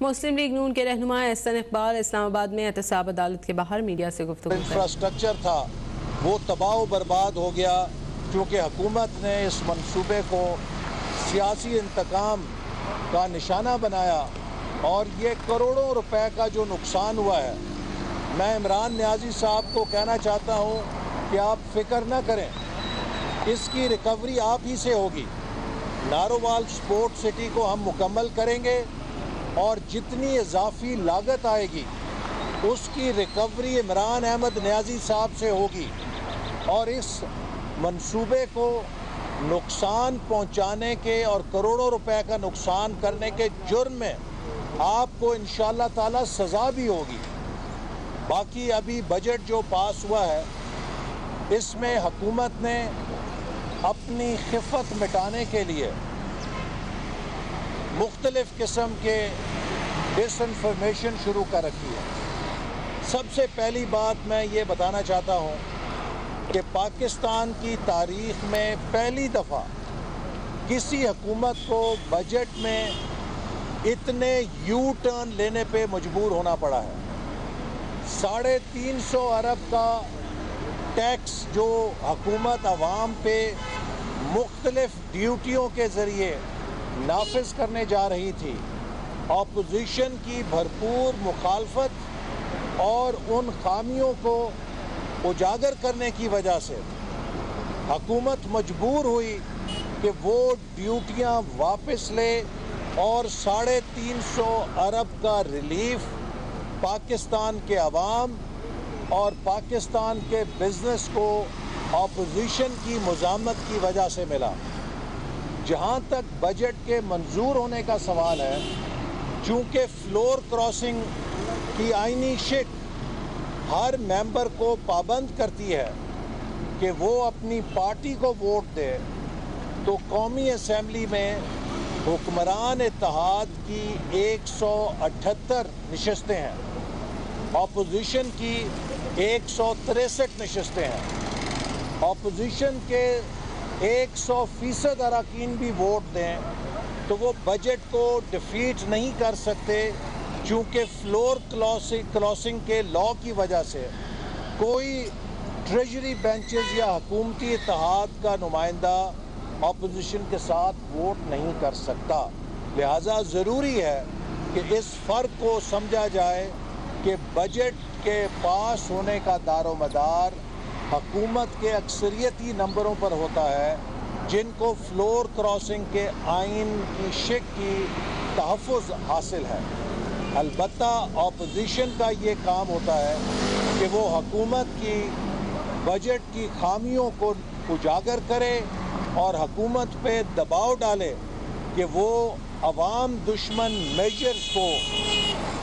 مسلم league نون کے رہنما احسن اقبال اسلام آباد میں احتساب عدالت کے باہر میڈیا سے گفتگو کریں۔ انفراسٹرکچر تھا وہ تباہ و برباد ہو گیا کیونکہ حکومت نے اس منصوبے کو سیاسی انتقام کا نشانہ بنایا اور یہ کروڑوں روپے کا جو نقصان ہوا ہے، میں عمران نیازی صاحب کو کہنا چاہتا ہوں کہ آپ فکر نہ کریں، اس کی ریکوری آپ ہی سے ہوگی۔ نارووال سپورٹ سٹی کو ہم مکمل کریں گے اور جتنی اضافی لاگت آئے گی اس کی ریکوری عمران احمد نیازی صاحب سے ہوگی، اور اس منصوبے کو نقصان پہنچانے کے اور کروڑوں روپے کا نقصان کرنے کے جرم میں آپ کو انشاءاللہ تعالی سزا بھی ہوگی۔ باقی ابھی بجٹ جو پاس ہوا ہے اس میں حکومت نے اپنی خفت مٹانے کے لیے مختلف قسم کے ڈس انفارمیشن شروع کر رکھی ہے۔ سب سے پہلی بات میں یہ بتانا چاہتا ہوں کہ پاکستان کی تاریخ میں پہلی دفعہ کسی حکومت کو بجٹ میں اتنے یو ٹرن لینے پہ مجبور ہونا پڑا ہے۔ 350 ارب کا ٹیکس جو حکومت عوام پہ مختلف ڈیوٹیوں کے ذریعے نافذ کرنے جا رہی تھی، اپوزیشن کی بھرپور مخالفت اور ان خامیوں کو اجاگر کرنے کی وجہ سے حکومت مجبور ہوئی کہ وہ ڈیوٹیاں واپس لے اور 350 ارب کا ریلیف پاکستان کے عوام اور پاکستان کے بزنس کو اپوزیشن کی مزاحمت کی وجہ سے ملا۔ جہاں تک بجٹ کے منظور ہونے کا سوال ہے، چونکہ فلور کراسنگ کی آئینی شک ہر ممبر کو پابند کرتی ہے کہ وہ اپنی پارٹی کو ووٹ دے، تو قومی اسمبلی میں حکمران اتحاد کی 178 نشستیں ہیں، اپوزیشن کی 163 نشستیں ہیں۔ اپوزیشن کے 100% اراکین بھی ووٹ دیں تو وہ بجٹ کو ڈیفیٹ نہیں کر سکتے، چونکہ فلور کلاسنگ کے لاء کی وجہ سے کوئی ٹریجری بینچز یا حکومتی اتحاد کا نمائندہ اپوزیشن کے ساتھ ووٹ نہیں کر سکتا۔ لہٰذا ضروری ہے کہ اس فرق کو سمجھا جائے کہ بجٹ کے پاس ہونے کا دار و مدار حکومت کے اکثریتی نمبروں پر ہوتا ہے، جن کو فلور کراسنگ کے آئین کی شک کی تحفظ حاصل ہے۔ البتہ اپوزیشن کا یہ کام ہوتا ہے کہ وہ حکومت کی بجٹ کی خامیوں کو اجاگر کرے اور حکومت پہ دباؤ ڈالے کہ وہ عوام دشمن میجرز کو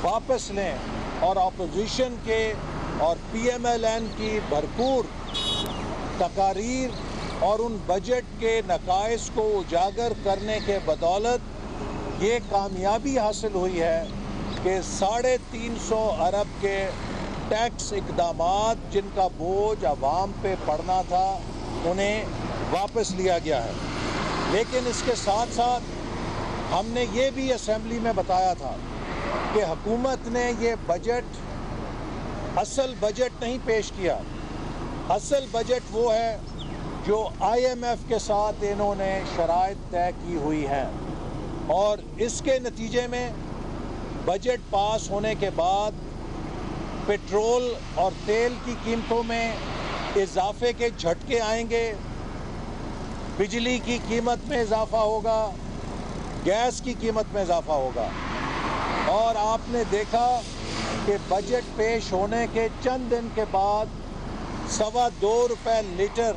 واپس لیں، اور اپوزیشن کے اور پی ایم ایل این کی بھرپور تقاریر اور ان بجٹ کے نقائص کو اجاگر کرنے کے بدولت یہ کامیابی حاصل ہوئی ہے کہ 350 ارب کے ٹیکس اقدامات جن کا بوجھ عوام پہ پڑنا تھا انہیں واپس لیا گیا ہے۔ لیکن اس کے ساتھ ساتھ ہم نے یہ بھی اسمبلی میں بتایا تھا کہ حکومت نے یہ بجٹ اصل بجٹ نہیں پیش کیا۔ اصل بجٹ وہ ہے جو آئی ایم ایف کے ساتھ انہوں نے شرائط طے کی ہوئی ہیں، اور اس کے نتیجے میں بجٹ پاس ہونے کے بعد پیٹرول اور تیل کی قیمتوں میں اضافے کے جھٹکے آئیں گے، بجلی کی قیمت میں اضافہ ہوگا، گیس کی قیمت میں اضافہ ہوگا، اور آپ نے دیکھا کہ بجٹ پیش ہونے کے چند دن کے بعد 2.25 روپے لیٹر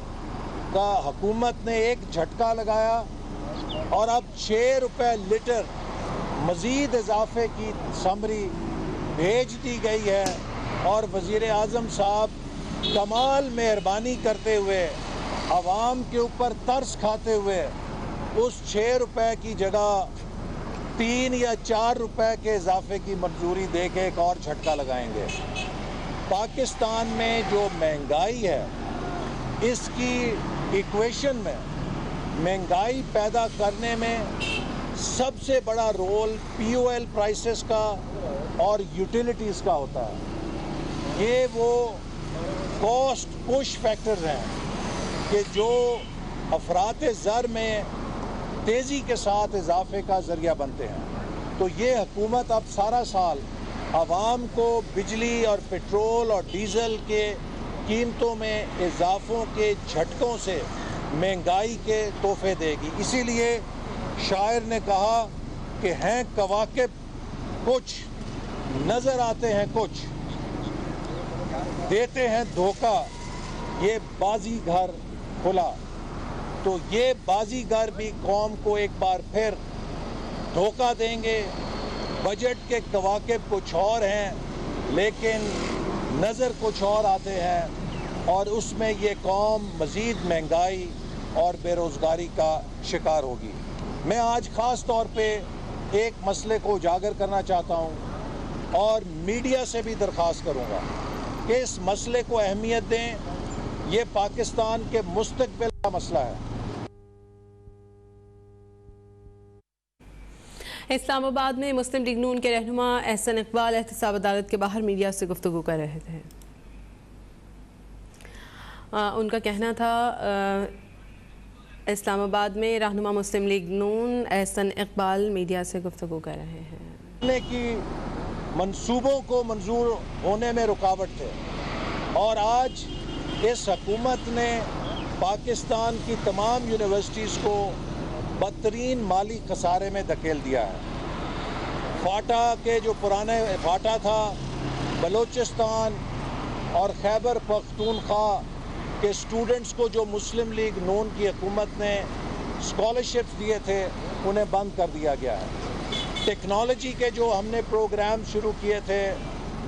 کا حکومت نے ایک جھٹکا لگایا، اور اب 6 روپے لیٹر مزید اضافے کی سمری بھیج دی گئی ہے، اور وزیر اعظم صاحب کمال مہربانی کرتے ہوئے عوام کے اوپر ترس کھاتے ہوئے اس 6 روپے کی جگہ 3 یا 4 روپے کے اضافے کی منظوری دے کے ایک اور جھٹکا لگائیں گے۔ پاکستان میں جو مہنگائی ہے اس کی ایکویشن میں مہنگائی پیدا کرنے میں سب سے بڑا رول POL پرائسز کا اور یوٹیلیٹیز کا ہوتا ہے. یہ وہ کاسٹ پش فیکٹرز ہیں کہ جو افراط زر میں تیزی کے ساتھ اضافے کا ذریعہ بنتے ہیں. تو یہ حکومت اب سارا سال عوام کو بجلی اور پیٹرول اور ڈیزل کے قیمتوں میں اضافوں کے جھٹکوں سے مہنگائی کے تحفے دے گی. اسی لیے شاعر نے کہا کہ ہیں کواکب کچھ، نظر آتے ہیں کچھ، دیتے ہیں دھوکہ یہ بازی گھر کھلا. تو یہ بازی گھر بھی قوم کو ایک بار پھر دھوکہ دیں گے. بجٹ کے کواکب کچھ اور ہیں لیکن نظر کچھ اور آتے ہیں، اور اس میں یہ قوم مزید مہنگائی اور بے روزگاری کا شکار ہوگی. میں آج خاص طور پہ ایک مسئلے کو اجاگر کرنا چاہتا ہوں اور میڈیا سے بھی درخواست کروں گا کہ اس مسئلے کو اہمیت دیں. یہ پاکستان کے مستقبل کا مسئلہ ہے. اسلام آباد میں مسلم لیگ نون کے رہنما احسن اقبال احتساب عدالت کے باہر میڈیا سے گفتگو کر رہے تھے. ان کا کہنا تھا اسلام آباد میں رہنما مسلم لیگ نون احسن اقبال میڈیا سے گفتگو کر رہے ہیں کہ منصوبوں کو منظور ہونے میں رکاوٹ تھے، اور آج اس حکومت نے پاکستان کی تمام یونیورسٹیز کو بدترین مالی خسارے میں دھکیل دیا ہے. فاٹا کے جو پرانے فاٹا تھا، بلوچستان اور خیبر پختونخوا کے اسٹوڈنٹس کو جو مسلم لیگ نون کی حکومت نے اسکالرشپ دیے تھے انہیں بند کر دیا گیا ہے. ٹیکنالوجی کے جو ہم نے پروگرام شروع کیے تھے،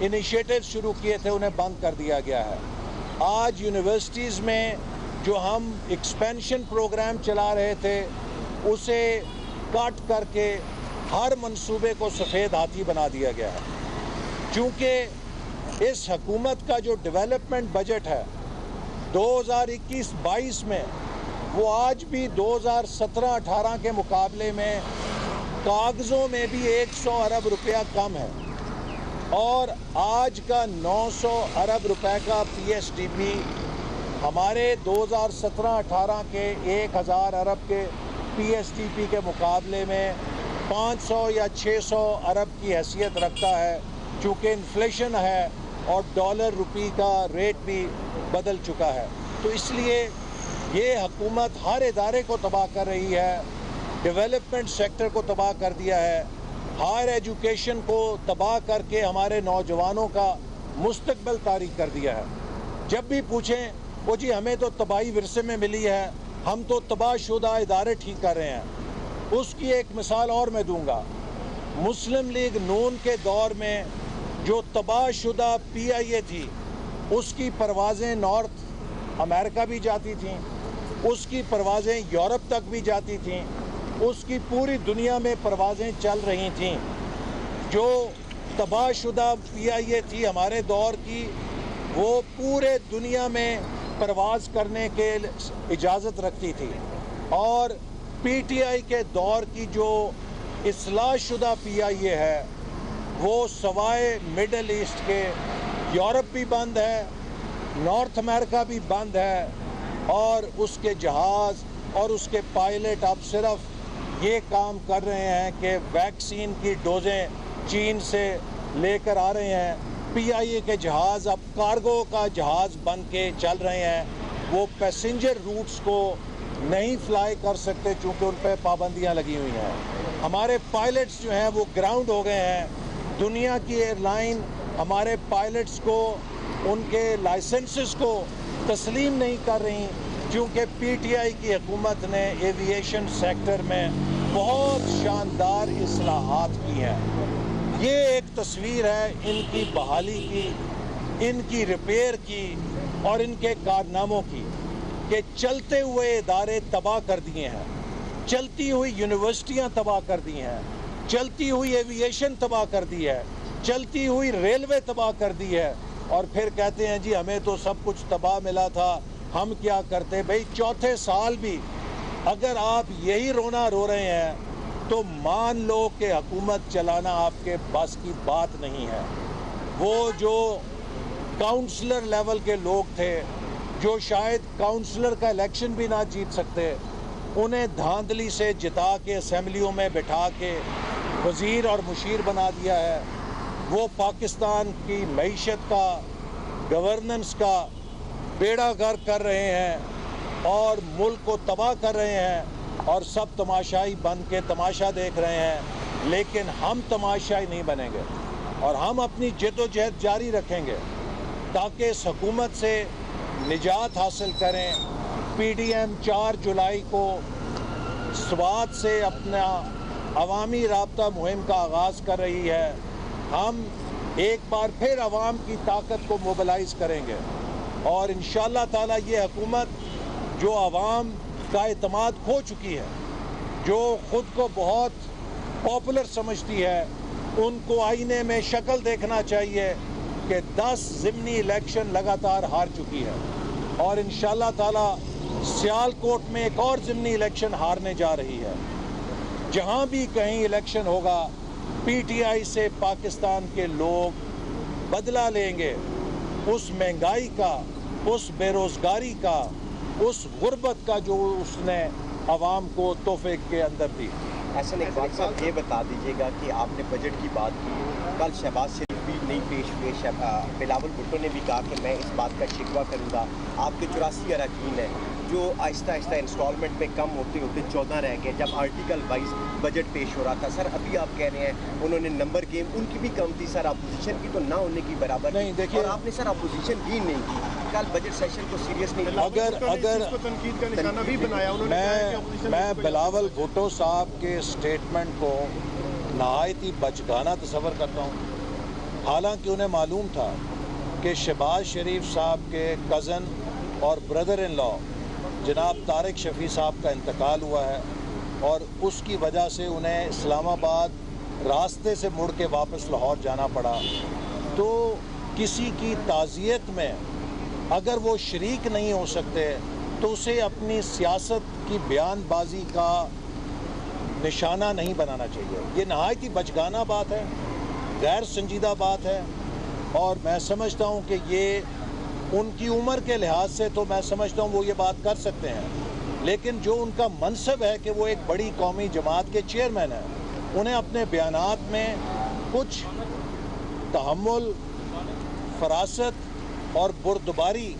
انیشیٹو شروع کیے تھے، انہیں بند کر دیا گیا ہے. آج یونیورسٹیز میں جو ہم ایکسپینشن پروگرام چلا رہے تھے اسے کٹ کر کے ہر منصوبے کو سفید ہاتھی بنا دیا گیا ہے. چونکہ اس حکومت کا جو ڈیولپمنٹ بجٹ ہے 2021-22 میں، وہ آج بھی 2017-18 کے مقابلے میں کاغذوں میں بھی 100 ارب روپیہ کم ہے، اور آج کا 900 ارب روپے کا PSDP ہمارے 2017-18 کے 1000 ارب کے PSDP کے مقابلے میں 500 یا 600 ارب کی حیثیت رکھتا ہے. چونکہ انفلیشن ہے اور ڈالر روپی کا ریٹ بھی بدل چکا ہے، تو اس لیے یہ حکومت ہر ادارے کو تباہ کر رہی ہے. ڈیولپمنٹ سیکٹر کو تباہ کر دیا ہے، ہائر ایجوکیشن کو تباہ کر کے ہمارے نوجوانوں کا مستقبل تاریک کر دیا ہے. جب بھی پوچھیں وہ جی ہمیں تو تباہی ورثے میں ملی ہے، ہم تو تباہ شدہ ادارے ٹھیک کر رہے ہیں. اس کی ایک مثال اور میں دوں گا. مسلم لیگ نون کے دور میں جو تباہ شدہ PIA تھی، اس کی پروازیں نارتھ امریکہ بھی جاتی تھیں، اس کی پروازیں یورپ تک بھی جاتی تھیں، اس کی پوری دنیا میں پروازیں چل رہی تھیں. جو تباہ شدہ PIA تھی ہمارے دور کی، وہ پورے دنیا میں پرواز کرنے کے اجازت رکھتی تھی. اور PTI کے دور کی جو اصلاح شدہ PIA ہے، وہ سوائے مڈل ایسٹ کے یورپ بھی بند ہے، نارتھ امریکہ بھی بند ہے، اور اس کے جہاز اور اس کے پائلٹ اب صرف یہ کام کر رہے ہیں کہ ویکسین کی ڈوزیں چین سے لے کر آ رہے ہیں. PIA کے جہاز اب کارگو کا جہاز بن کے چل رہے ہیں. وہ پیسنجر روٹس کو نہیں فلائی کر سکتے چونکہ ان پہ پابندیاں لگی ہوئی ہیں. ہمارے پائلٹس جو ہیں وہ گراؤنڈ ہو گئے ہیں. دنیا کی ایئر لائن ہمارے پائلٹس کو ان کے لائسنسز کو تسلیم نہیں کر رہی، کیونکہ PTI کی حکومت نے ایوییشن سیکٹر میں بہت شاندار اصلاحات کی ہیں. یہ ایک تصویر ہے ان کی بحالی کی، ان کی ریپیئر کی اور ان کے کارناموں کی، کہ چلتے ہوئے ادارے تباہ کر دیے ہیں، چلتی ہوئی یونیورسٹیاں تباہ کر دی ہیں، چلتی ہوئی ایوییشن تباہ کر دی ہے، چلتی ہوئی ریلوے تباہ کر دی ہے، اور پھر کہتے ہیں جی ہمیں تو سب کچھ تباہ ملا تھا، ہم کیا کرتے. بھئی چوتھے سال بھی اگر آپ یہی رونا رو رہے ہیں تو مان لو کہ حکومت چلانا آپ کے بس کی بات نہیں ہے. وہ جو کاؤنسلر لیول کے لوگ تھے جو شاید کاؤنسلر کا الیکشن بھی نہ جیت سکتے, انہیں دھاندلی سے جتا کے اسمبلیوں میں بٹھا کے وزیر اور مشیر بنا دیا ہے. وہ پاکستان کی معیشت کا, گورننس کا بیڑا غرق کر رہے ہیں اور ملک کو تباہ کر رہے ہیں, اور سب تماشائی بن کے تماشا دیکھ رہے ہیں. لیکن ہم تماشائی نہیں بنیں گے اور ہم اپنی جد و جہد جاری رکھیں گے تاکہ اس حکومت سے نجات حاصل کریں. پی ڈی ایم 4 جولائی کو سوات سے اپنا عوامی رابطہ مہم کا آغاز کر رہی ہے. ہم ایک بار پھر عوام کی طاقت کو موبلائز کریں گے اور انشاءاللہ تعالی یہ حکومت جو عوام کا اعتماد کھو چکی ہے, جو خود کو بہت پاپولر سمجھتی ہے, ان کو آئینے میں شکل دیکھنا چاہیے کہ 10 ضمنی الیکشن لگاتار ہار چکی ہے اور انشاءاللہ تعالی سیالکوٹ میں ایک اور ضمنی الیکشن ہارنے جا رہی ہے. جہاں بھی کہیں الیکشن ہوگا پی ٹی آئی سے پاکستان کے لوگ بدلہ لیں گے اس مہنگائی کا, اس بے روزگاری کا, اس غربت کا جو اس نے عوام کو تحفے کے اندر دی. احسن اقبال صاحب, یہ بتا دیجیے گا کہ آپ نے بجٹ کی بات کی, کل شہباز شریف بھی نہیں پیش ہوئے, بلاول بھٹو نے بھی کہا کہ میں اس بات کا شکوہ کروں گا. آپ کے 84 اراکین ہیں جو آہستہ آہستہ انسٹالمنٹ میں کم ہوتے ہوتے 14 رہ گئے جب آرٹیکل وائز بجٹ پیش ہو رہا تھا. سر ابھی آپ کہہ رہے ہیں انہوں نے نمبر گیم, ان کی بھی کم تھی سر, اپوزیشن کی تو نہ ہونے کی برابر نہیں. دیکھیے, اور آپ نے سر اپوزیشن بھی نہیں کی, کل بجٹ سیشن کو سیریس نہیں لیا. میں بلاول بھٹو صاحب کے اسٹیٹمنٹ کو نہایت ہی بچگانہ تصور کرتا ہوں. حالانکہ انہیں معلوم تھا کہ شہباز شریف صاحب کے کزن اور بردر ان لا جناب طارق شفیع صاحب کا انتقال ہوا ہے اور اس کی وجہ سے انہیں اسلام آباد راستے سے مڑ کے واپس لاہور جانا پڑا. تو کسی کی تعزیت میں اگر وہ شریک نہیں ہو سکتے تو اسے اپنی سیاست کی بیان بازی کا نشانہ نہیں بنانا چاہیے. یہ نہایت ہی بچگانہ بات ہے, غیر سنجیدہ بات ہے, اور میں سمجھتا ہوں کہ یہ ان کی عمر کے لحاظ سے تو میں سمجھتا ہوں وہ یہ بات کر سکتے ہیں, لیکن جو ان کا منصب ہے کہ وہ ایک بڑی قومی جماعت کے چیئرمین ہیں, انہیں اپنے بیانات میں کچھ تحمل, فراست اور بردباری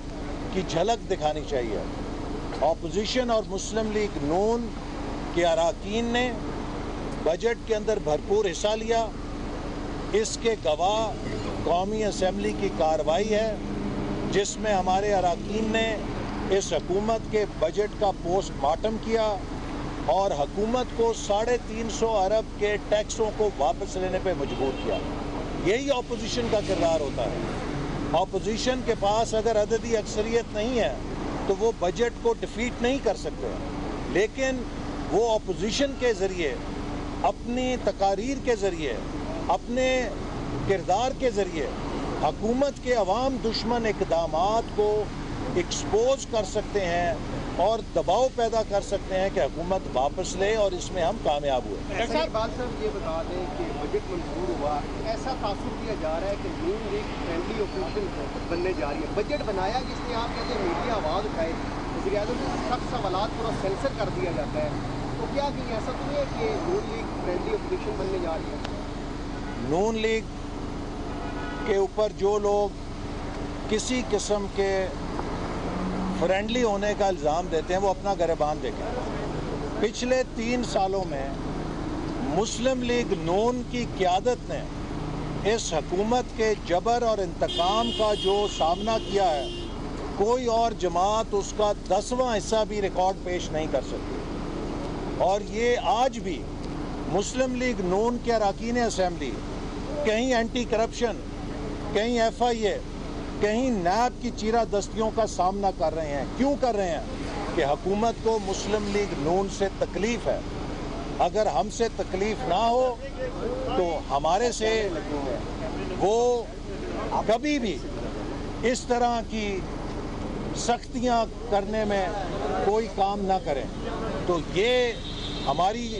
کی جھلک دکھانی چاہیے. اپوزیشن اور مسلم لیگ نون کے اراکین نے بجٹ کے اندر بھرپور حصہ لیا. اس کے گواہ قومی اسمبلی کی کارروائی ہے جس میں ہمارے اراکین نے اس حکومت کے بجٹ کا پوسٹ مارٹم کیا اور حکومت کو 350 ارب کے ٹیکسوں کو واپس لینے پہ مجبور کیا. یہی اپوزیشن کا کردار ہوتا ہے. اپوزیشن کے پاس اگر عددی اکثریت نہیں ہے تو وہ بجٹ کو ڈیفیٹ نہیں کر سکتے, لیکن وہ اپوزیشن کے ذریعے, اپنی تقاریر کے ذریعے, اپنے کردار کے ذریعے حکومت کے عوام دشمن اقدامات کو ایکسپوز کر سکتے ہیں اور دباؤ پیدا کر سکتے ہیں کہ حکومت واپس لے, اور اس میں ہم کامیاب ہوئے. اقبال صاحب یہ بتا دیں کہ بجٹ منظور ہوا, ایسا تاثر دیا جا رہا ہے کہ نون لیگ فرینڈلی اپوزیشن بننے جا رہی ہے. بجٹ بنایا جس میں آپ کہتے ہیں میڈیا آواز اٹھائے, وزیر اعظم سے سخت سوالات پورا سینسر کر دیا جاتا ہے, تو کیا کہ ایسا تو نہیں ہے کہ نون لیگ فرینڈلی اپوزیشن بننے جا رہی ہے؟ نون لیگ کے اوپر جو لوگ کسی قسم کے فرینڈلی ہونے کا الزام دیتے ہیں وہ اپنا گریبان دیکھیں. پچھلے 3 سالوں میں مسلم لیگ نون کی قیادت نے اس حکومت کے جبر اور انتقام کا جو سامنا کیا ہے, کوئی اور جماعت اس کا 10واں حصہ بھی ریکارڈ پیش نہیں کر سکتی. اور یہ آج بھی مسلم لیگ نون کے اراکین اسمبلی کہیں اینٹی کرپشن, کہیں ایف آئی اے, کہیں نیب کی چیرہ دستیوں کا سامنا کر رہے ہیں. کیوں کر رہے ہیں؟ کہ حکومت کو مسلم لیگ نون سے تکلیف ہے. اگر ہم سے تکلیف نہ ہو تو ہمارے سے وہ کبھی بھی اس طرح کی سختیاں کرنے میں کوئی کام نہ کریں. تو یہ ہماری